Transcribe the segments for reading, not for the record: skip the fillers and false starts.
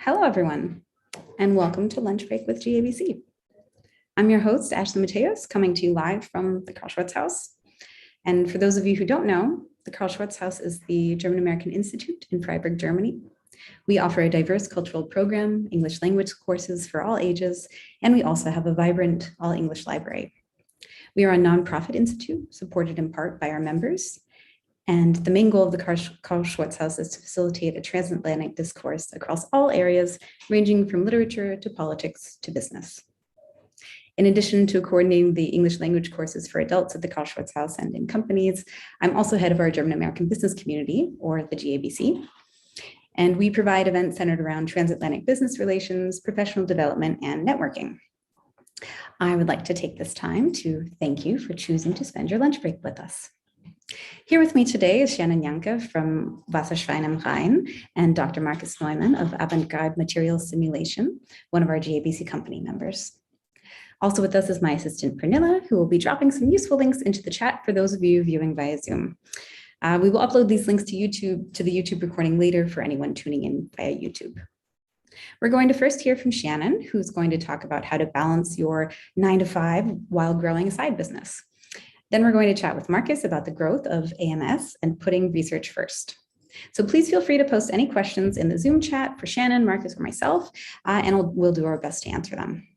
Hello, everyone, and welcome to Lunch Break with GABC. I'm your host, Ashley Mateos, coming to you live from the Carl-Schurz-Haus. And for those of you who don't know, the Carl-Schurz-Haus is the German-American Institute in Freiburg, Germany. We offer a diverse cultural program, English language courses for all ages, and we also have a vibrant all-English library. We are a nonprofit institute supported in part by our members. And the main goal of the Carl-Schurz-Haus is to facilitate a transatlantic discourse across all areas, ranging from literature to politics to business. In addition to coordinating the English language courses for adults at the Carl-Schurz-Haus and in companies, I'm also head of our German-American business community, or the GABC. And we provide events centered around transatlantic business relations, professional development, and networking. I would like to take this time to thank you for choosing to spend your lunch break with us. Here with me today is Shannon Janke from Wasserschweine am Rhein and Dr. Marcus Neumann of Avant-garde Material Simulation, one of our GABC company members. Also with us is my assistant Pernilla, who will be dropping some useful links into the chat for those of you viewing via Zoom. We will upload these links to the YouTube recording later for anyone tuning in via YouTube. We're going to first hear from Shannon, who's going to talk about how to balance your 9-to-5 while growing a side business. Then we're going to chat with Marcus about the growth of AMS and putting research first. So please feel free to post any questions in the Zoom chat for Shannon, Marcus, or myself, and we'll do our best to answer them.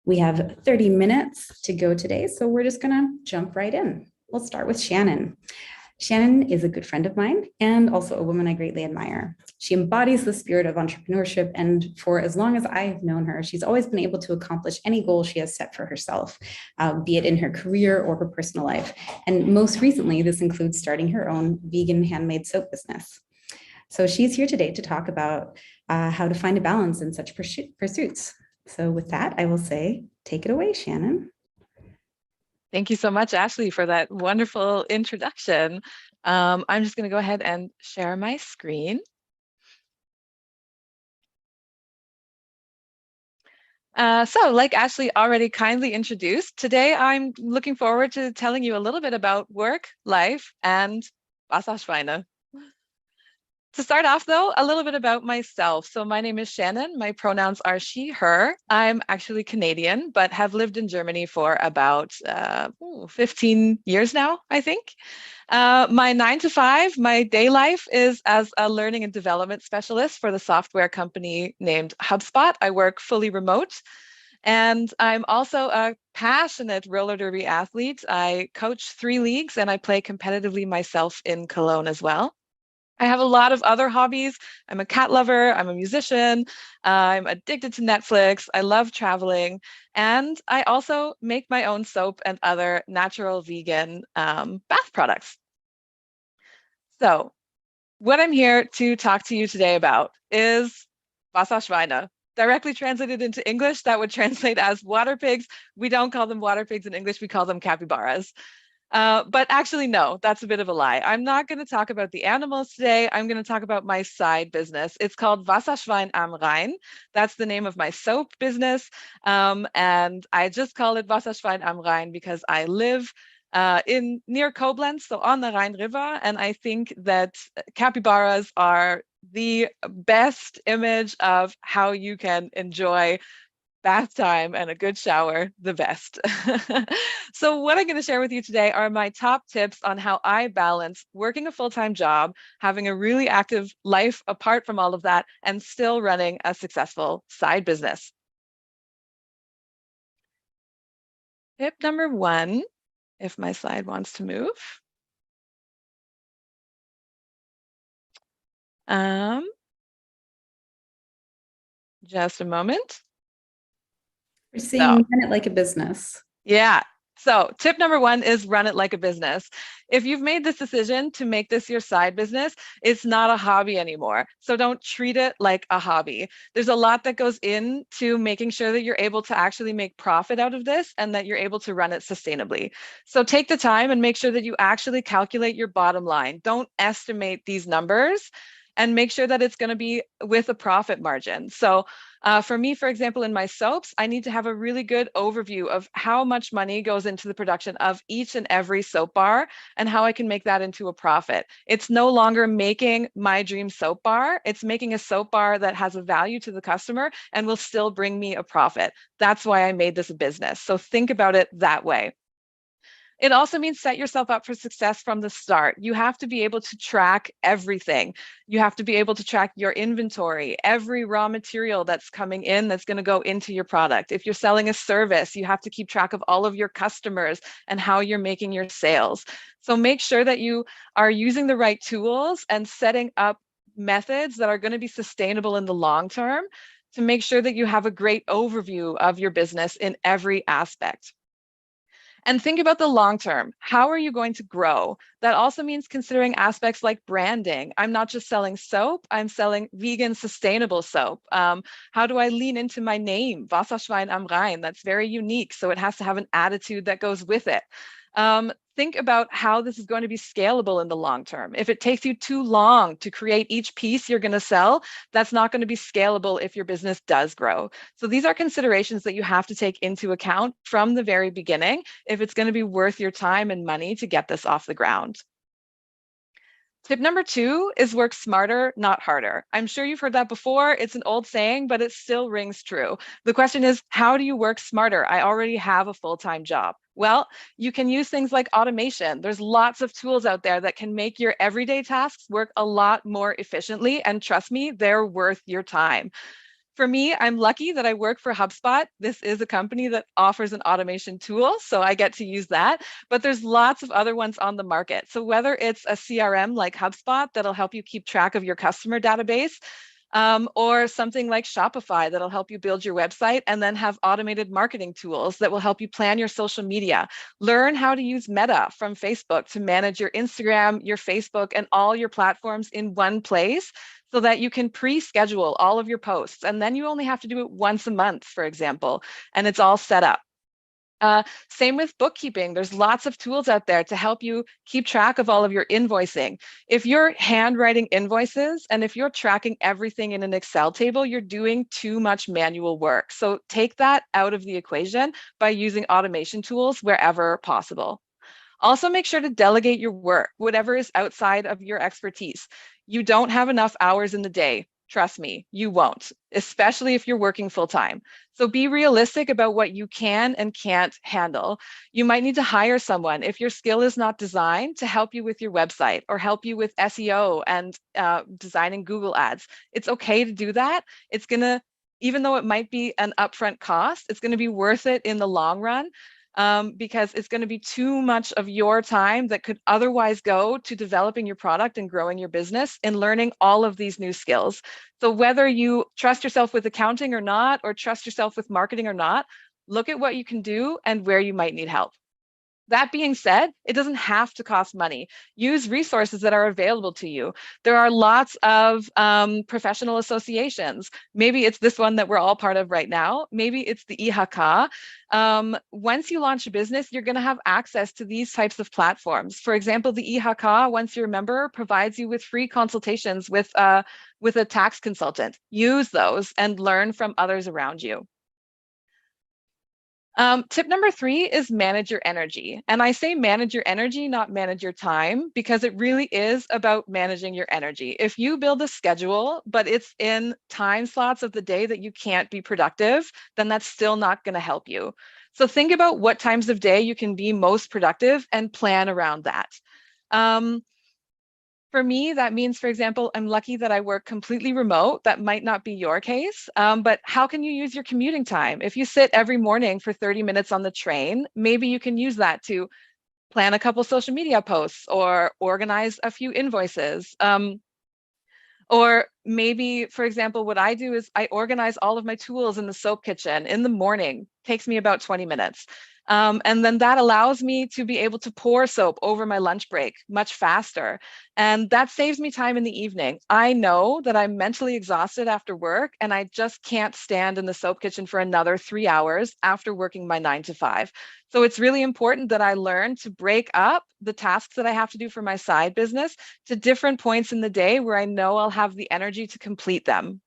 We have 30 minutes to go today, so we're just going to jump right in. We'll start with Shannon. Shannon is a good friend of mine and also a woman I greatly admire. She embodies the spirit of entrepreneurship, and for as long as I have known her, she's always been able to accomplish any goal she has set for herself, be it in her career or her personal life. And most recently, this includes starting her own vegan handmade soap business. So she's here today to talk about how to find a balance in such pursuits. So with that, I will say, take it away, Shannon. Thank you so much, Ashley, for that wonderful introduction. I'm just going to go ahead and share my screen. So like Ashley already kindly introduced, today I'm looking forward to telling you a little bit about work, life, and Wasserschweine. To start off, though, a little bit about myself. So my name is Shannon. My pronouns are she, her. I'm actually Canadian, but have lived in Germany for about 15 years now, I think. My 9-to-5, my day life is as a learning and development specialist for the software company named HubSpot. I work fully remote. And I'm also a passionate roller derby athlete. I coach 3 leagues and I play competitively myself in Cologne as well. I have a lot of other hobbies. I'm a cat lover, I'm a musician, I'm addicted to Netflix, I love traveling, and I also make my own soap and other natural vegan bath products. So what I'm here to talk to you today about is Wasserschweine. Directly translated into English, that would translate as water pigs. We don't call them water pigs in English, we call them capybaras. But actually, no, that's a bit of a lie. I'm not going to talk about the animals today. I'm going to talk about my side business. It's called Wasserschwein am Rhein. That's the name of my soap business. And I just call it Wasserschwein am Rhein because I live near Koblenz, so on the Rhine River. And I think that capybaras are the best image of how you can enjoy bath time and a good shower, the best. So what I'm going to share with you today are my top tips on how I balance working a full-time job, having a really active life apart from all of that, and still running a successful side business. Tip number 1, if my slide wants to move. Just a moment. We're seeing run it like a business. Yeah. So tip number 1 is run it like a business. If you've made this decision to make this your side business, it's not a hobby anymore. So don't treat it like a hobby. There's a lot that goes into making sure that you're able to actually make profit out of this and that you're able to run it sustainably. So take the time and make sure that you actually calculate your bottom line. Don't estimate these numbers. and make sure that it's going to be with a profit margin. So for me, for example, in my soaps, I need to have a really good overview of how much money goes into the production of each and every soap bar and how I can make that into a profit. It's no longer making my dream soap bar. It's making a soap bar that has a value to the customer and will still bring me a profit. That's why I made this a business. So think about it that way. It also means set yourself up for success from the start. You have to be able to track everything. You have to be able to track your inventory, every raw material that's coming in that's going to go into your product. If you're selling a service, you have to keep track of all of your customers and how you're making your sales. So make sure that you are using the right tools and setting up methods that are going to be sustainable in the long term to make sure that you have a great overview of your business in every aspect. And think about the long term. How are you going to grow? That also means considering aspects like branding. I'm not just selling soap, I'm selling vegan, sustainable soap. How do I lean into my name, Wasserschwein am Rhein? That's very unique, so it has to have an attitude that goes with it. Think about how this is going to be scalable in the long term. If it takes you too long to create each piece you're going to sell, that's not going to be scalable if your business does grow. So these are considerations that you have to take into account from the very beginning if it's going to be worth your time and money to get this off the ground. Tip number 2 is work smarter, not harder. I'm sure you've heard that before. It's an old saying, but it still rings true. The question is, how do you work smarter? I already have a full-time job. Well, you can use things like automation. There's lots of tools out there that can make your everyday tasks work a lot more efficiently. And trust me, they're worth your time. For me, I'm lucky that I work for HubSpot. This is a company that offers an automation tool, so I get to use that. But there's lots of other ones on the market. So whether it's a CRM like HubSpot that'll help you keep track of your customer database, or something like Shopify that'll help you build your website and then have automated marketing tools that will help you plan your social media. Learn how to use Meta from Facebook to manage your Instagram, your Facebook, and all your platforms in one place so that you can pre-schedule all of your posts. And then you only have to do it once a month, for example, and it's all set up. Same with bookkeeping. There's lots of tools out there to help you keep track of all of your invoicing. If you're handwriting invoices and if you're tracking everything in an Excel table, you're doing too much manual work. So take that out of the equation by using automation tools wherever possible. Also, make sure to delegate your work, whatever is outside of your expertise. You don't have enough hours in the day. Trust me, you won't, especially if you're working full time. So be realistic about what you can and can't handle. You might need to hire someone if your skill is not designed to help you with your website or help you with SEO and designing Google ads. It's okay to do that. It's going to, even though it might be an upfront cost, it's going to be worth it in the long run. Because it's going to be too much of your time that could otherwise go to developing your product and growing your business and learning all of these new skills. So whether you trust yourself with accounting or not, or trust yourself with marketing or not, look at what you can do and where you might need help. That being said, it doesn't have to cost money. Use resources that are available to you. There are lots of professional associations. Maybe it's this one that we're all part of right now. Maybe it's the IHK. Once you launch a business, you're going to have access to these types of platforms. For example, the IHK, once you're a member, provides you with free consultations with a tax consultant. Use those and learn from others around you. Tip number 3 is manage your energy. And I say manage your energy, not manage your time, because it really is about managing your energy. If you build a schedule, but it's in time slots of the day that you can't be productive, then that's still not going to help you. So think about what times of day you can be most productive and plan around that. For me, that means, for example, I'm lucky that I work completely remote. That might not be your case, but how can you use your commuting time? If you sit every morning for 30 minutes on the train, maybe you can use that to plan a couple social media posts or organize a few invoices. Or Maybe, for example, what I do is I organize all of my tools in the soap kitchen in the morning. Takes me about 20 minutes. And then that allows me to be able to pour soap over my lunch break much faster. And that saves me time in the evening. I know that I'm mentally exhausted after work, and I just can't stand in the soap kitchen for another 3 hours after working my 9 to 5. So it's really important that I learn to break up the tasks that I have to do for my side business to different points in the day where I know I'll have the energy to complete them.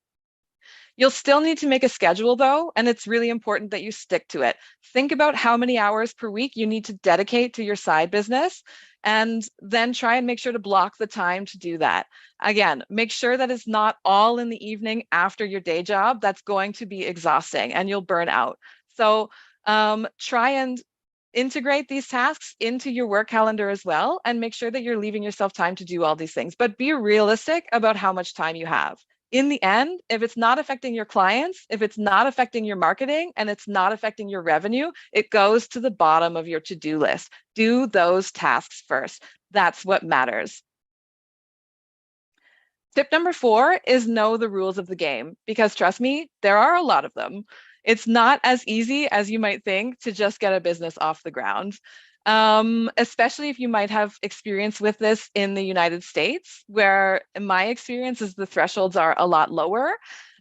You'll still need to make a schedule though, and it's really important that you stick to it. Think about how many hours per week you need to dedicate to your side business, and then try and make sure to block the time to do that. Again, make sure that it's not all in the evening after your day job. That's going to be exhausting and you'll burn out. So try and integrate these tasks into your work calendar as well, and make sure that you're leaving yourself time to do all these things, but be realistic about how much time you have. In the end, if it's not affecting your clients, if it's not affecting your marketing, and it's not affecting your revenue, it goes to the bottom of your to-do list. Do those tasks first. That's what matters. Tip number 4 is know the rules of the game, because trust me, there are a lot of them. It's not as easy as you might think to just get a business off the ground. Especially if you might have experience with this in the United States, where in my experience is the thresholds are a lot lower.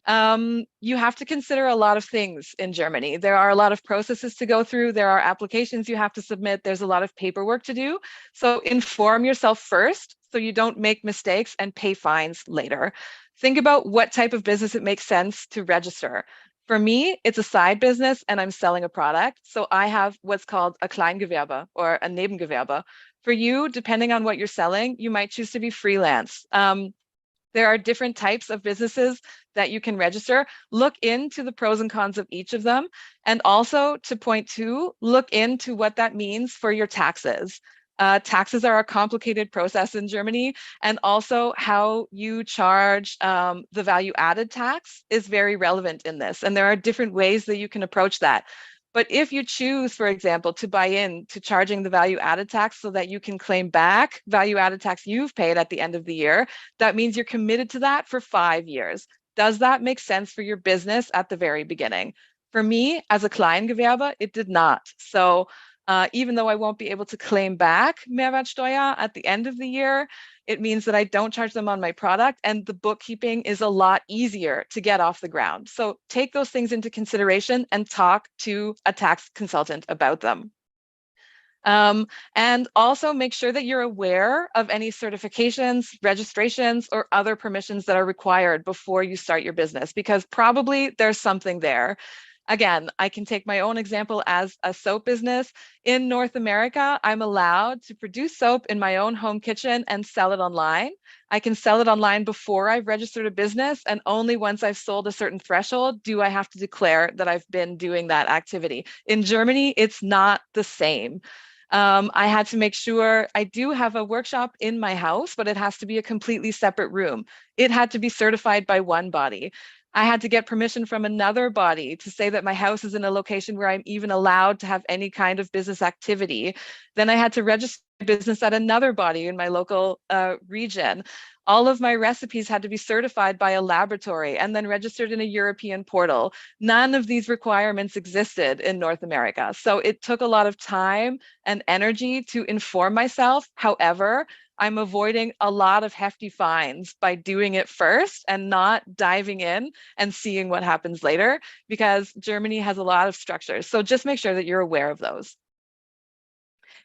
You have to consider a lot of things in Germany. There are a lot of processes to go through. There are applications you have to submit. There's a lot of paperwork to do. So inform yourself first so you don't make mistakes and pay fines later. Think about what type of business it makes sense to register. For me, it's a side business and I'm selling a product. So I have what's called a Kleingewerbe or a Nebengewerbe. For you, depending on what you're selling, you might choose to be freelance. There are different types of businesses that you can register. Look into the pros and cons of each of them. And also to point 2, look into what that means for your taxes. Taxes are a complicated process in Germany, and also how you charge the value added tax is very relevant in this. And there are different ways that you can approach that. But if you choose, for example, to buy in to charging the value added tax so that you can claim back value added tax you've paid at the end of the year, that means you're committed to that for 5 years. Does that make sense for your business at the very beginning? For me, as a Kleingewerbe, it did not. So even though I won't be able to claim back Mehrwertsteuer at the end of the year, it means that I don't charge them on my product, and the bookkeeping is a lot easier to get off the ground. So take those things into consideration and talk to a tax consultant about them. And also make sure that you're aware of any certifications, registrations, or other permissions that are required before you start your business, because probably there's something there. Again, I can take my own example as a soap business. In North America, I'm allowed to produce soap in my own home kitchen and sell it online. I can sell it online before I've registered a business, and only once I've sold a certain threshold do I have to declare that I've been doing that activity. In Germany, it's not the same. I had to make sure I do have a workshop in my house, but it has to be a completely separate room. It had to be certified by one body. I had to get permission from another body to say that my house is in a location where I'm even allowed to have any kind of business activity. Then I had to register my business at another body in my local region. All of my recipes had to be certified by a laboratory and then registered in a European portal. None of these requirements existed in North America. So it took a lot of time and energy to inform myself. However, I'm avoiding a lot of hefty fines by doing it first and not diving in and seeing what happens later, because Germany has a lot of structures. So just make sure that you're aware of those.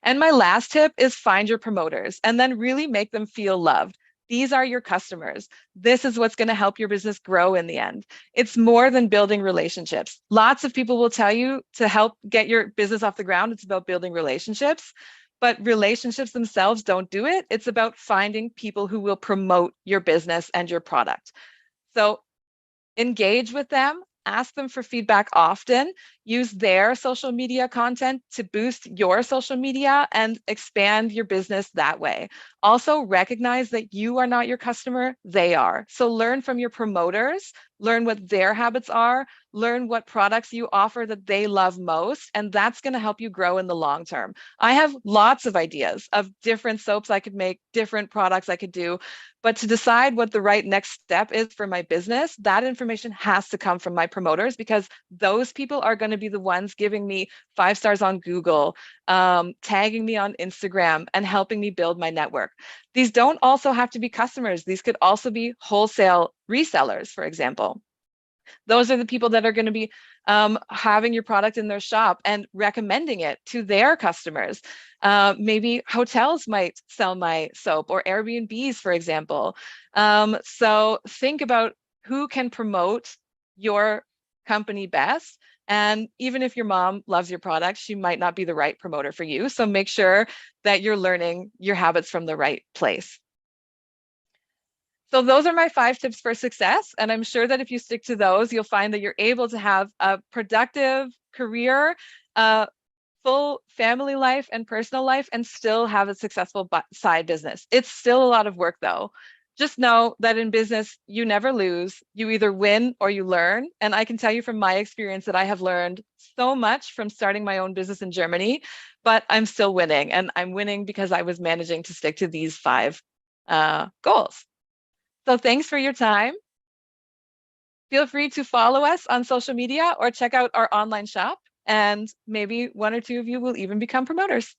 And my last tip is find your promoters and then really make them feel loved. These are your customers. This is what's going to help your business grow in the end. It's more than building relationships. Lots of people will tell you to help get your business off the ground, it's about building relationships. But relationships themselves don't do it. It's about finding people who will promote your business and your product. So engage with them, ask them for feedback often, use their social media content to boost your social media and expand your business that way. Also recognize that you are not your customer, they are. So learn from your promoters learn what their habits are, learn what products you offer that they love most, and that's going to help you grow in the long term. I have lots of ideas of different soaps I could make, different products I could do, but to decide what the right next step is for my business, that information has to come from my promoters, because those people are going to be the ones giving me 5 stars on Google, tagging me on Instagram, and helping me build my network. These don't also have to be customers. These could also be wholesale resellers, for example. Those are the people that are going to be having your product in their shop and recommending it to their customers. Maybe hotels might sell my soap, or Airbnbs, for example. So think about who can promote your company best. And even if your mom loves your product, she might not be the right promoter for you. So make sure that you're learning your habits from the right place. So those are my 5 tips for success. And I'm sure that if you stick to those, you'll find that you're able to have a productive career, full family life and personal life, and still have a successful side business. It's still a lot of work though. Just know that in business, you never lose. You either win or you learn. And I can tell you from my experience that I have learned so much from starting my own business in Germany, but I'm still winning. And I'm winning because I was managing to stick to these 5 goals. So thanks for your time. Feel free to follow us on social media or check out our online shop, and maybe 1 or 2 of you will even become promoters.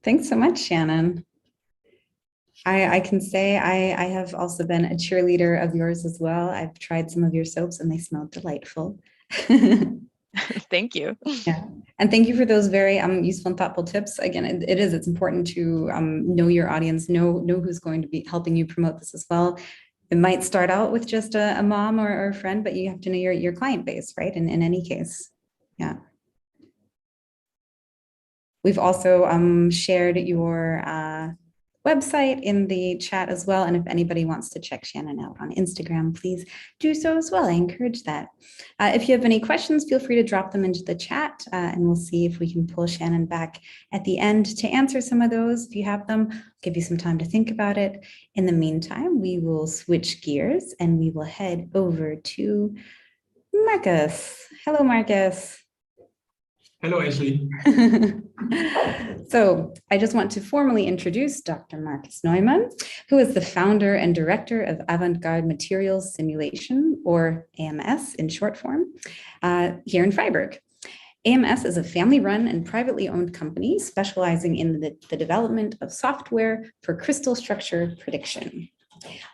Thanks so much, Shannon. I can say I have also been a cheerleader of yours as well. I've tried some of your soaps and they smell delightful. Thank you. Yeah, and thank you for those very useful and thoughtful tips. Again, it's important to know your audience, know who's going to be helping you promote this as well. It might start out with just a mom or a friend, but you have to know your client base, right? In any case, yeah. We've also shared your website in the chat as well. And if anybody wants to check Shannon out on Instagram, please do so as well. I encourage that. If you have any questions, feel free to drop them into the chat, and we'll see if we can pull Shannon back at the end to answer some of those. If you have them, I'll give you some time to think about it. In the meantime, we will switch gears and we will head over to Marcus. Hello, Marcus. Hello, Ashley. So I just want to formally introduce Dr. Marcus Neumann, who is the founder and director of Avant-garde Materials Simulation, or AMS in short form, here in Freiburg. AMS is a family-run and privately owned company specializing in the development of software for crystal structure prediction.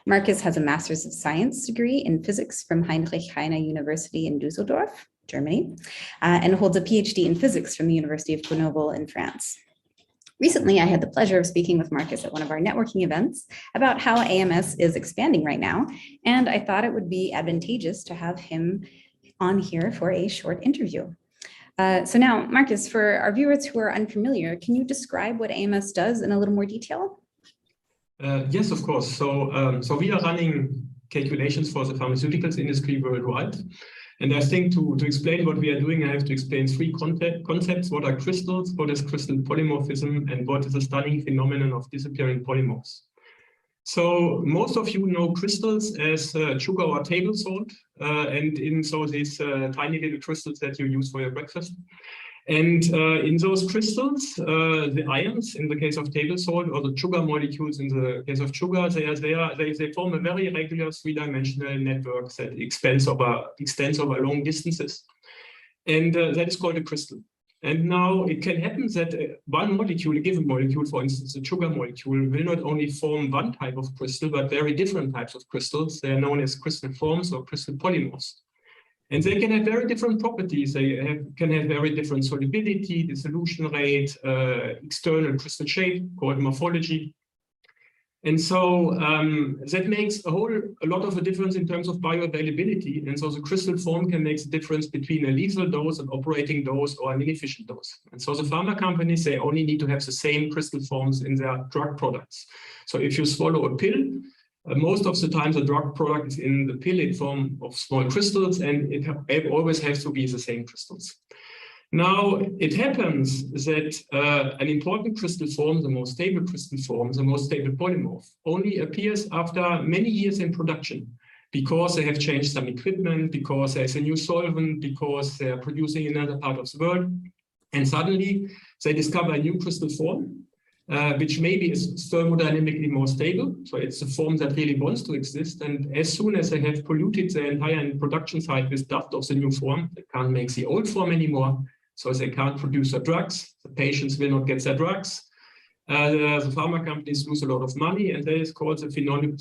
Marcus has a Master's of Science degree in physics from Heinrich Heine University in Düsseldorf, Germany, and holds a PhD in physics from the University of Grenoble in France. Recently, I had the pleasure of speaking with Marcus at one of our networking events about how AMS is expanding right now, and I thought it would be advantageous to have him on here for a short interview. So now, Marcus, for our viewers who are unfamiliar, can you describe what AMS does in a little more detail? Yes, of course. So we are running calculations for the pharmaceuticals industry worldwide. And I think to explain what we are doing, I have to explain 3 concepts. What are crystals, what is crystal polymorphism, and what is a stunning phenomenon of disappearing polymorphs. So most of you know crystals as sugar or table salt, and so these tiny little crystals that you use for your breakfast. And in those crystals, the ions, in the case of table salt, or the sugar molecules in the case of sugar, they form a very regular 3-dimensional network that extends over long distances. And that is called a crystal. And now it can happen that one molecule, a given molecule, for instance, the sugar molecule, will not only form one type of crystal, but very different types of crystals. They are known as crystal forms or crystal polymorphs. And they can have very different properties. They can have very different solubility, dissolution rate, external crystal shape, called morphology. And so that makes a lot of a difference in terms of bioavailability. And so the crystal form can make the difference between a lethal dose, an operating dose, or an inefficient dose. And so the pharma companies, they only need to have the same crystal forms in their drug products. So if you swallow a pill, most of the time the drug product is in the pill in form of small crystals, and it always has to be the same crystals. Now, it happens that an important crystal form, the most stable crystal form, the most stable polymorph, only appears after many years in production. because they have changed some equipment, because there's a new solvent, because they're producing in another part of the world. And suddenly they discover a new crystal form, which maybe is thermodynamically more stable. So it's a form that really wants to exist. And as soon as they have polluted the entire production site with dust of the new form, they can't make the old form anymore. So they can't produce the drugs. The patients will not get their drugs. The pharma companies lose a lot of money, and that is called the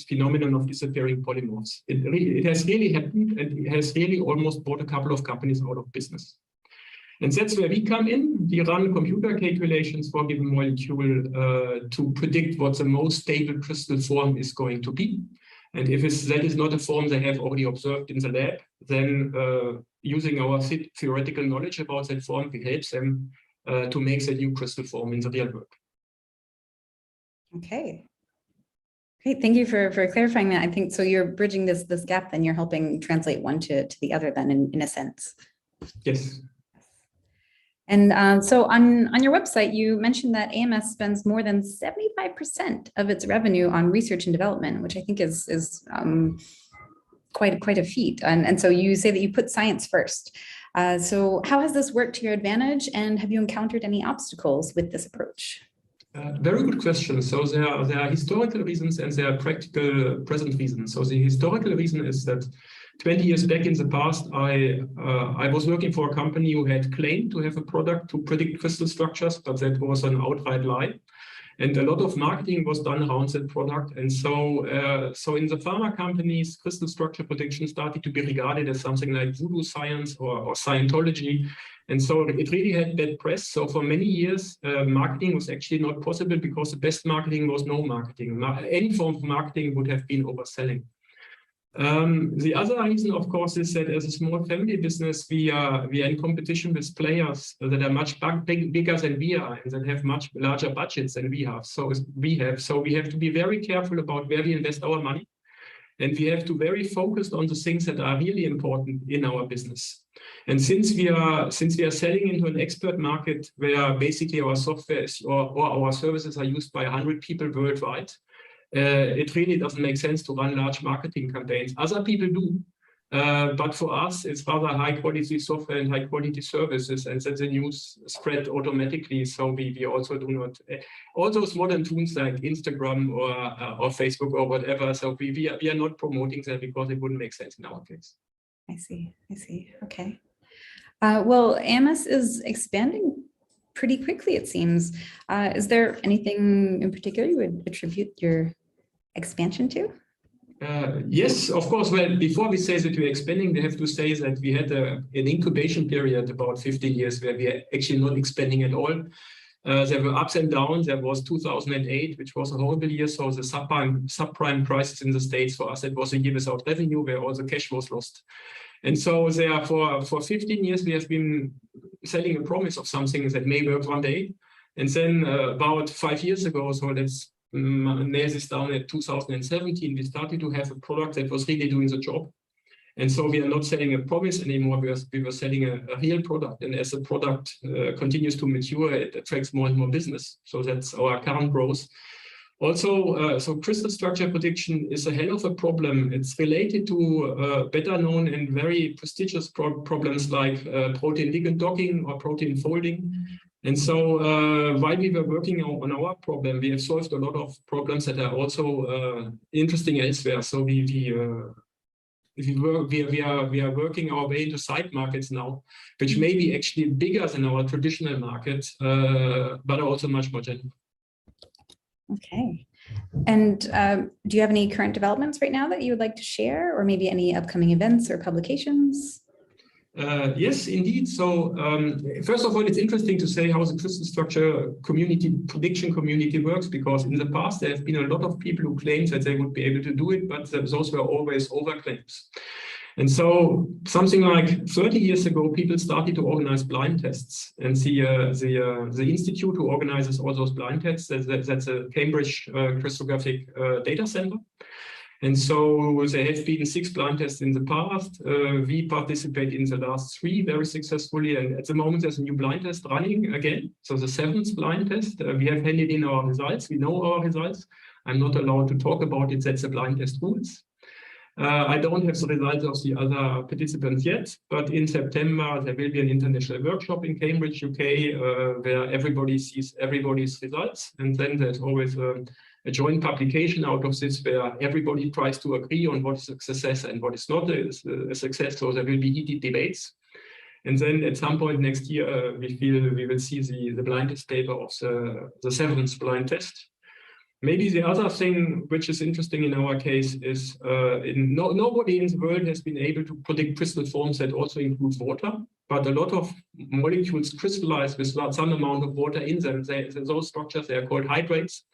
phenomenon of disappearing polymorphs. It has really happened, and it has really almost brought a couple of companies out of business. And that's where we come in. We run computer calculations for a given molecule to predict what the most stable crystal form is going to be. And if that is not a form they have already observed in the lab, then using our theoretical knowledge about that form, we help them to make that new crystal form in the real world. Okay. Great. Thank you for clarifying that. I think so you're bridging this gap, then you're helping translate one to the other then in a sense. Yes. And so on your website, you mentioned that AMS spends more than 75% of its revenue on research and development, which I think is quite a feat. And so you say that you put science first. So how has this worked to your advantage, and have you encountered any obstacles with this approach? Very good question. So there are historical reasons and there are practical present reasons. So the historical reason is that 20 years back in the past, I was working for a company who had claimed to have a product to predict crystal structures, but that was an outright lie. And a lot of marketing was done around that product. And so in the pharma companies, crystal structure prediction started to be regarded as something like voodoo science or Scientology. And so it really had bad press. So for many years, marketing was actually not possible because the best marketing was no marketing. Any form of marketing would have been overselling. The other reason, of course, is that as a small family business, we are in competition with players that are much bigger than we are and that have much larger budgets than we have. So we have to be very careful about where we invest our money. And we have to be very focused on the things that are really important in our business. And since we are selling into an expert market where basically our software or our services are used by 100 people worldwide, it really doesn't make sense to run large marketing campaigns. Other people do, but for us, it's rather high quality software and high quality services, and that the news spread automatically. So we also do not, all those modern tools like Instagram or Facebook or whatever. So we are not promoting that because it wouldn't make sense in our case. I see. Okay. Well, AMS is expanding pretty quickly, it seems. Is there anything in particular you would attribute your expansion to? Yes, of course. Well, before we say that we're expanding, we have to say that we had an incubation period about 15 years where we are actually not expanding at all. There were ups and downs. There was 2008, which was a horrible year. So the subprime crisis in the States for us, it was a year without revenue where all the cash was lost. And so therefore, for 15 years, we have been selling a promise of something that may work one day. And then about 5 years ago, so let's nail this down at 2017, we started to have a product that was really doing the job. And so we are not selling a promise anymore, we were selling a real product. And as the product continues to mature, it attracts more and more business. So that's our current growth. Also, so crystal structure prediction is a hell of a problem. It's related to better known and very prestigious problems like protein ligand docking or protein folding. And so while we were working on our problem, we have solved a lot of problems that are also interesting elsewhere. So we are working our way into side markets now, which may be actually bigger than our traditional markets, but are also much more general. Okay. And do you have any current developments right now that you would like to share, or maybe any upcoming events or publications? Yes, indeed. So first of all, it's interesting to say how the crystal structure prediction community works, because in the past, there have been a lot of people who claimed that they would be able to do it, but those were always overclaims. And so something like 30 years ago, people started to organize blind tests. And the institute who organizes all those blind tests, that's a Cambridge Crystallographic Data Center. And so there have been 6 blind tests in the past. We participate in the last 3 very successfully. And at the moment, there's a new blind test running again. So the 7th blind test, we have handed in our results. We know our results. I'm not allowed to talk about it. That's the blind test rules. I don't have the results of the other participants yet, but in September, there will be an international workshop in Cambridge, UK, where everybody sees everybody's results. And then there's always a joint publication out of this where everybody tries to agree on what is a success and what is not a success. So there will be heated debates. And then at some point next year, we feel we will see the blind test paper of the seventh blind test. Maybe the other thing which is interesting in our case is nobody in the world has been able to predict crystal forms that also include water, but a lot of molecules crystallize with some amount of water in them. Those structures, they are called hydrates.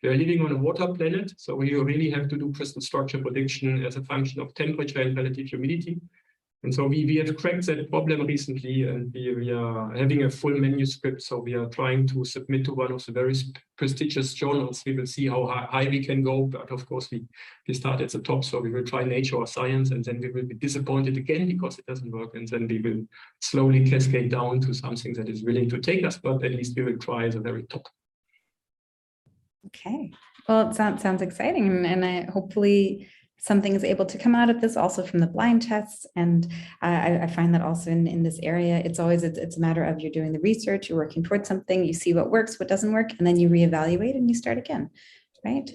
We are living on a water planet, so we really have to do crystal structure prediction as a function of temperature and relative humidity. And so we have cracked that problem recently, and we are having a full manuscript. So we are trying to submit to one of the very prestigious journals. We will see how high we can go. But of course, we start at the top. So we will try Nature or Science, and then we will be disappointed again because it doesn't work. And then we will slowly cascade down to something that is willing to take us. But at least we will try at the very top. Okay. Well, it sounds exciting. And I hopefully something is able to come out of this also from the blind tests. And I find that also in this area, it's a matter of you're doing the research, you're working towards something, you see what works, what doesn't work, and then you reevaluate and you start again, right?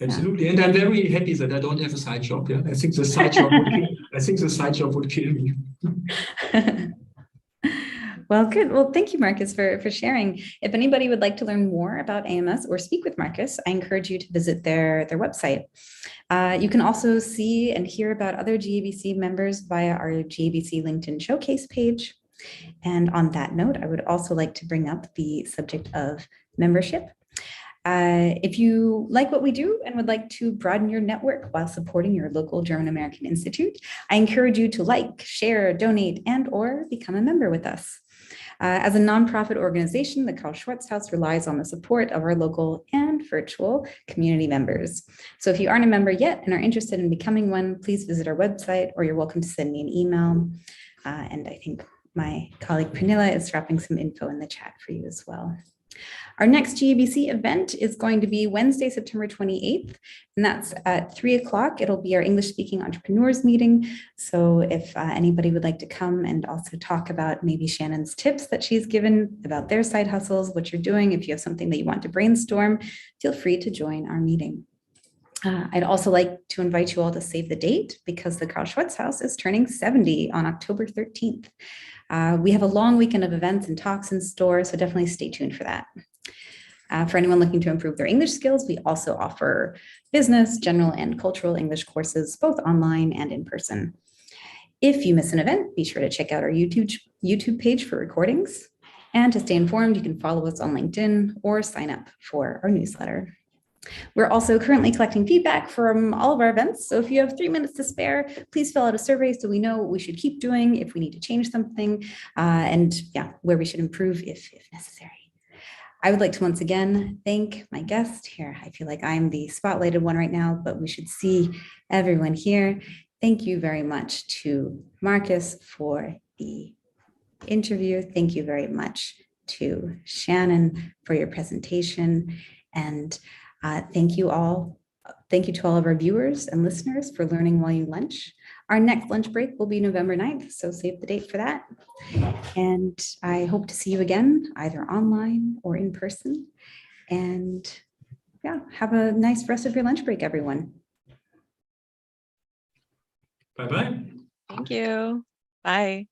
Absolutely. Yeah. And I'm very happy that I don't have a side job. Yeah, I think the side job would kill me. Well, good. Well, thank you, Marcus, for sharing. If anybody would like to learn more about AMS or speak with Marcus, I encourage you to visit their website. You can also see and hear about other GABC members via our GABC LinkedIn showcase page. And on that note, I would also like to bring up the subject of membership. If you like what we do and would like to broaden your network while supporting your local German-American Institute, I encourage you to like, share, donate, and/or become a member with us. As a nonprofit organization, the Carl-Schurz-Haus relies on the support of our local and virtual community members. So if you aren't a member yet and are interested in becoming one, please visit our website, or you're welcome to send me an email. And I think my colleague Pernilla is dropping some info in the chat for you as well. Our next GABC event is going to be Wednesday, September 28th, and that's at 3 o'clock. It'll be our English-speaking entrepreneurs meeting. So if anybody would like to come and also talk about maybe Shannon's tips that she's given about their side hustles, what you're doing, if you have something that you want to brainstorm, feel free to join our meeting. I'd also like to invite you all to save the date because the Carl-Schurz-Haus is turning 70 on October 13th. We have a long weekend of events and talks in store, so definitely stay tuned for that. For anyone looking to improve their English skills, we also offer business, general, and cultural English courses, both online and in person. If you miss an event, be sure to check out our YouTube page for recordings. And to stay informed, you can follow us on LinkedIn or sign up for our newsletter. We're also currently collecting feedback from all of our events. So if you have 3 minutes to spare, please fill out a survey so we know what we should keep doing, if we need to change something, and where we should improve if necessary. I would like to once again thank my guest here. I feel like I'm the spotlighted one right now, but we should see everyone here. Thank you very much to Marcus for the interview. Thank you very much to Shannon for your presentation. And thank you to all of our viewers and listeners for learning while you lunch. Our next lunch break will be November 9th, so save the date for that. And I hope to see you again, either online or in person. And have a nice rest of your lunch break, everyone. Bye-bye. Thank you. Bye.